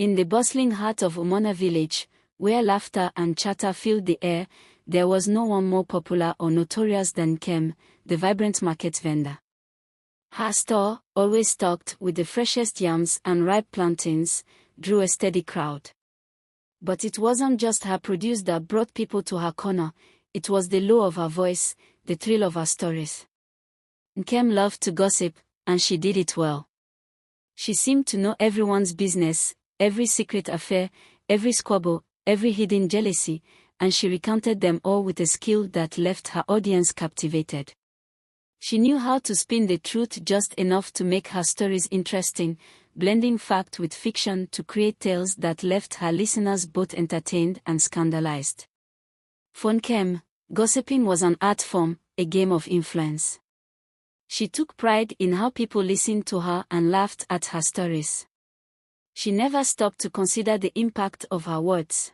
In the bustling heart of Umona village, where laughter and chatter filled the air, there was no one more popular or notorious than Nkem, the vibrant market vendor. Her store, always stocked with the freshest yams and ripe plantains, drew a steady crowd. But it wasn't just her produce that brought people to her corner, it was the low of her voice, the thrill of her stories. Nkem loved to gossip, and she did it well. She seemed to know everyone's business, every secret affair, every squabble, every hidden jealousy, and she recounted them all with a skill that left her audience captivated. She knew how to spin the truth just enough to make her stories interesting, blending fact with fiction to create tales that left her listeners both entertained and scandalized. For Nkem, gossiping was an art form, a game of influence. She took pride in how people listened to her and laughed at her stories. She never stopped to consider the impact of her words.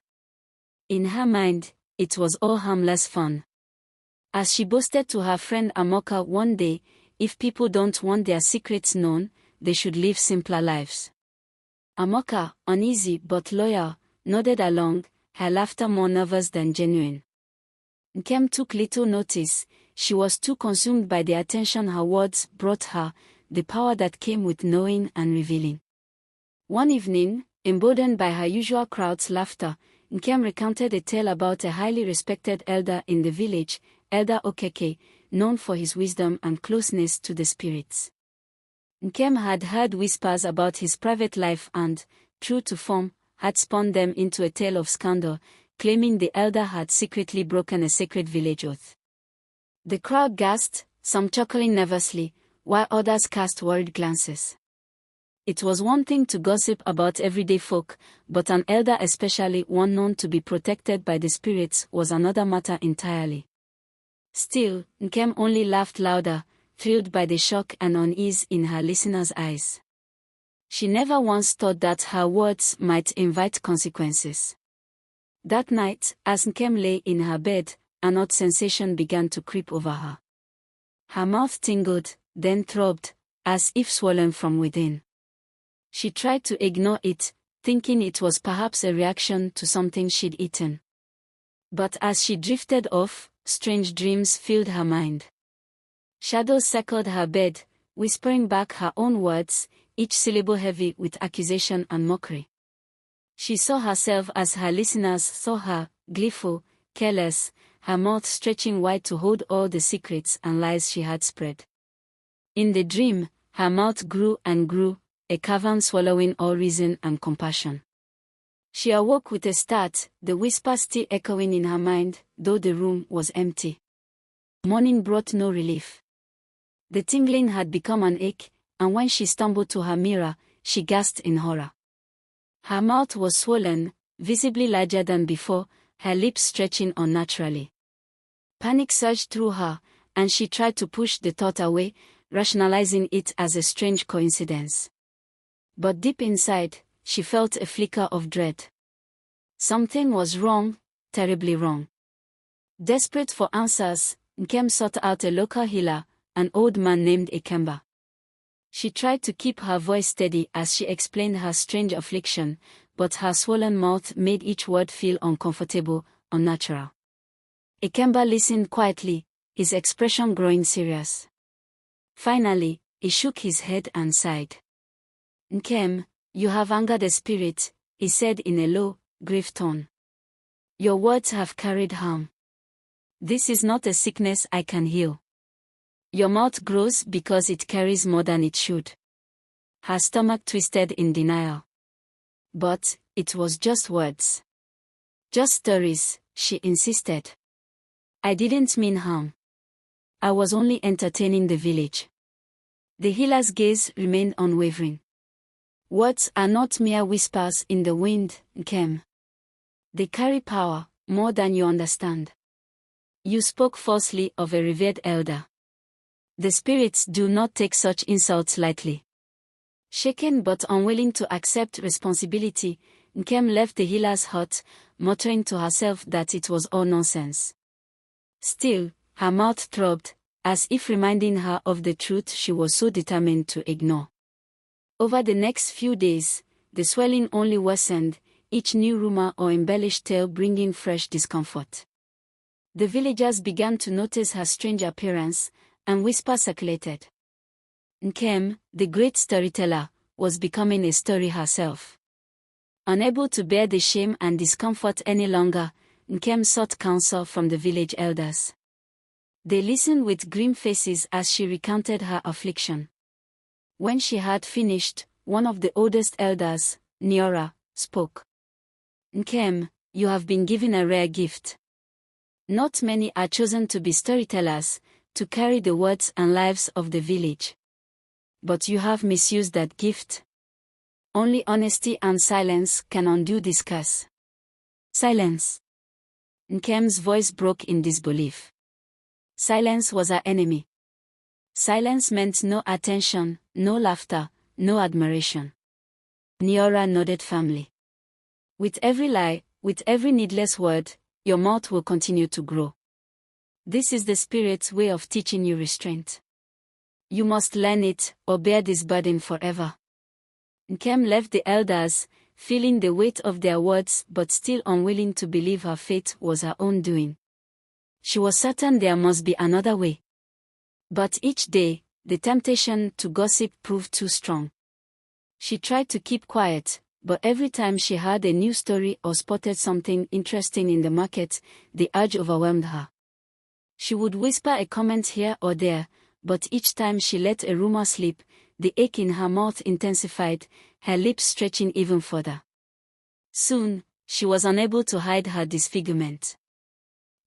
In her mind, it was all harmless fun. As she boasted to her friend Amoka one day, if people don't want their secrets known, they should live simpler lives. Amoka, uneasy but loyal, nodded along, her laughter more nervous than genuine. Nkem took little notice. She was too consumed by the attention her words brought her, the power that came with knowing and revealing. One evening, emboldened by her usual crowd's laughter, Nkem recounted a tale about a highly respected elder in the village, Elder Okeke, known for his wisdom and closeness to the spirits. Nkem had heard whispers about his private life and, true to form, had spun them into a tale of scandal, claiming the elder had secretly broken a sacred village oath. The crowd gasped, some chuckling nervously, while others cast worried glances. It was one thing to gossip about everyday folk, but an elder, especially one known to be protected by the spirits, was another matter entirely. Still, Nkem only laughed louder, thrilled by the shock and unease in her listeners' eyes. She never once thought that her words might invite consequences. That night, as Nkem lay in her bed, an odd sensation began to creep over her. Her mouth tingled, then throbbed, as if swollen from within. She tried to ignore it, thinking it was perhaps a reaction to something she'd eaten. But as she drifted off, strange dreams filled her mind. Shadows circled her bed, whispering back her own words, each syllable heavy with accusation and mockery. She saw herself as her listeners saw her, gleeful, careless, her mouth stretching wide to hold all the secrets and lies she had spread. In the dream, her mouth grew and grew, a cavern swallowing all reason and compassion. She awoke with a start, the whisper still echoing in her mind, though the room was empty. Morning brought no relief. The tingling had become an ache, and when she stumbled to her mirror, she gasped in horror. Her mouth was swollen, visibly larger than before, her lips stretching unnaturally. Panic surged through her, and she tried to push the thought away, rationalizing it as a strange coincidence. But deep inside, she felt a flicker of dread. Something was wrong, terribly wrong. Desperate for answers, Nkem sought out a local healer, an old man named Ekemba. She tried to keep her voice steady as she explained her strange affliction, but her swollen mouth made each word feel uncomfortable, unnatural. Ekemba listened quietly, his expression growing serious. Finally, he shook his head and sighed. "Nkem, you have angered the spirit," he said in a low, grave tone. "Your words have carried harm. This is not a sickness I can heal. Your mouth grows because it carries more than it should." Her stomach twisted in denial. But it was just words. Just stories, she insisted. "I didn't mean harm. I was only entertaining the village." The healer's gaze remained unwavering. "Words are not mere whispers in the wind, Nkem. They carry power, more than you understand. You spoke falsely of a revered elder. The spirits do not take such insults lightly." Shaken but unwilling to accept responsibility, Nkem left the healer's hut, muttering to herself that it was all nonsense. Still, her mouth throbbed, as if reminding her of the truth she was so determined to ignore. Over the next few days, the swelling only worsened, each new rumor or embellished tale bringing fresh discomfort. The villagers began to notice her strange appearance, and whispers circulated. Nkem, the great storyteller, was becoming a story herself. Unable to bear the shame and discomfort any longer, Nkem sought counsel from the village elders. They listened with grim faces as she recounted her affliction. When she had finished, one of the oldest elders, Niora, spoke. Nkem, you have been given a rare gift. Not many are chosen to be storytellers, to carry the words and lives of the village. But you have misused that gift. Only honesty and silence can undo this curse. Silence. Nkem's voice broke in disbelief. Silence was her enemy. Silence meant no attention, no laughter, no admiration. Niora nodded firmly. With every lie, with every needless word, your mouth will continue to grow. This is the Spirit's way of teaching you restraint. You must learn it, or bear this burden forever. Nkem left the elders, feeling the weight of their words but still unwilling to believe her fate was her own doing. She was certain there must be another way. But each day, the temptation to gossip proved too strong. She tried to keep quiet, but every time she heard a new story or spotted something interesting in the market, the urge overwhelmed her. She would whisper a comment here or there, but each time she let a rumor slip, the ache in her mouth intensified, her lips stretching even further. Soon, she was unable to hide her disfigurement.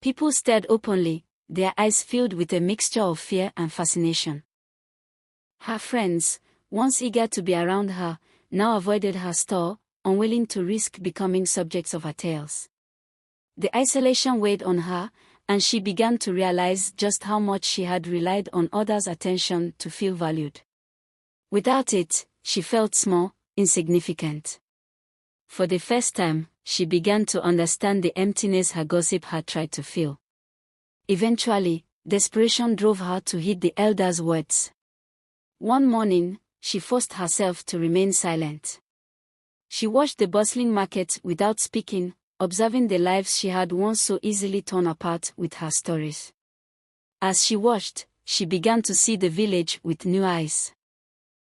People stared openly, their eyes filled with a mixture of fear and fascination. Her friends, once eager to be around her, now avoided her store, unwilling to risk becoming subjects of her tales. The isolation weighed on her, and she began to realize just how much she had relied on others' attention to feel valued. Without it, she felt small, insignificant. For the first time, she began to understand the emptiness her gossip had tried to fill. Eventually, desperation drove her to heed the elders' words. One morning, she forced herself to remain silent. She watched the bustling market without speaking, observing the lives she had once so easily torn apart with her stories. As she watched, she began to see the village with new eyes.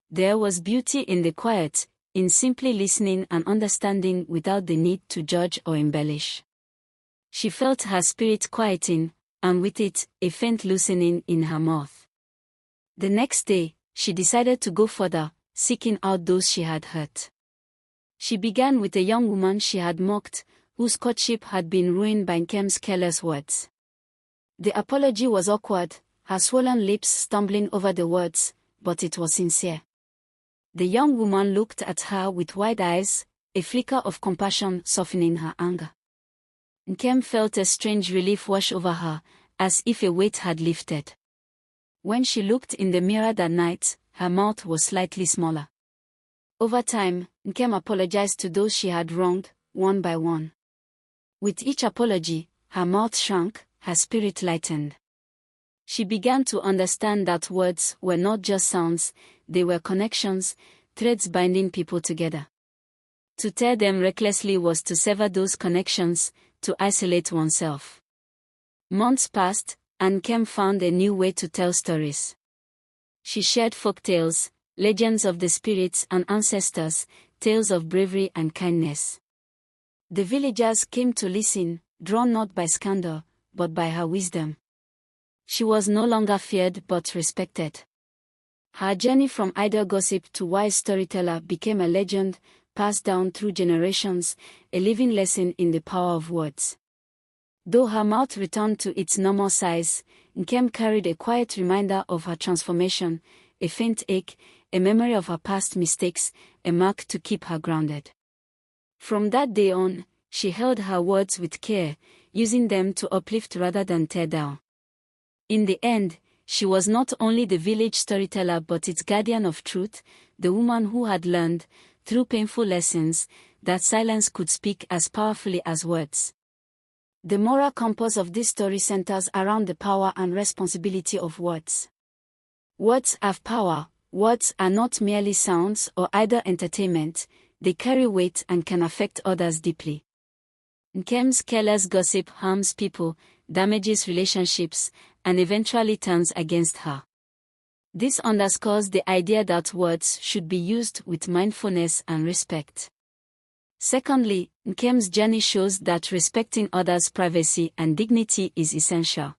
There was beauty in the quiet, in simply listening and understanding without the need to judge or embellish. She felt her spirit quieting, and with it, a faint loosening in her mouth. The next day, she decided to go further, seeking out those she had hurt. She began with a young woman she had mocked, whose courtship had been ruined by Nkem's careless words. The apology was awkward, her swollen lips stumbling over the words, but it was sincere. The young woman looked at her with wide eyes, a flicker of compassion softening her anger. Nkem felt a strange relief wash over her, as if a weight had lifted. When she looked in the mirror that night, her mouth was slightly smaller. Over time, Nkem apologized to those she had wronged, one by one. With each apology, her mouth shrank, her spirit lightened. She began to understand that words were not just sounds, they were connections, threads binding people together. To tear them recklessly was to sever those connections, to isolate oneself. Months passed, and Nkem found a new way to tell stories. She shared folktales, legends of the spirits and ancestors, tales of bravery and kindness. The villagers came to listen, drawn not by scandal, but by her wisdom. She was no longer feared but respected. Her journey from idle gossip to wise storyteller became a legend, passed down through generations, a living lesson in the power of words. Though her mouth returned to its normal size, Nkem carried a quiet reminder of her transformation, a faint ache, a memory of her past mistakes, a mark to keep her grounded. From that day on, she held her words with care, using them to uplift rather than tear down. In the end, she was not only the village storyteller but its guardian of truth, the woman who had learned, through painful lessons, that silence could speak as powerfully as words. The moral compass of this story centers around the power and responsibility of words. Words have power. Words are not merely sounds or idle entertainment, they carry weight and can affect others deeply. Nkem's careless gossip harms people, damages relationships, and eventually turns against her. This underscores the idea that words should be used with mindfulness and respect. Secondly, Nkem's journey shows that respecting others' privacy and dignity is essential.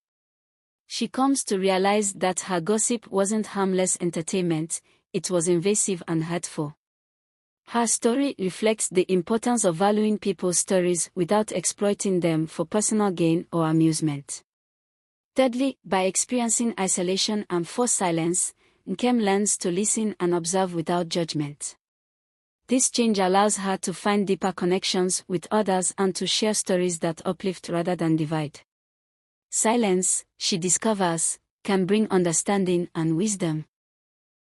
She comes to realize that her gossip wasn't harmless entertainment, it was invasive and hurtful. Her story reflects the importance of valuing people's stories without exploiting them for personal gain or amusement. Thirdly, by experiencing isolation and forced silence, Nkem learns to listen and observe without judgment. This change allows her to find deeper connections with others and to share stories that uplift rather than divide. Silence, she discovers, can bring understanding and wisdom.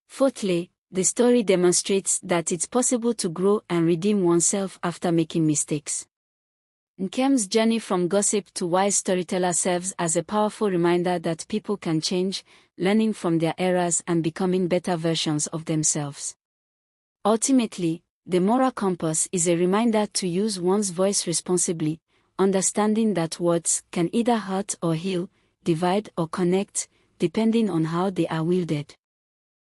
Fourthly, the story demonstrates that it's possible to grow and redeem oneself after making mistakes. Nkem's journey from gossip to wise storyteller serves as a powerful reminder that people can change, learning from their errors and becoming better versions of themselves. Ultimately, the moral compass is a reminder to use one's voice responsibly, understanding that words can either hurt or heal, divide or connect, depending on how they are wielded.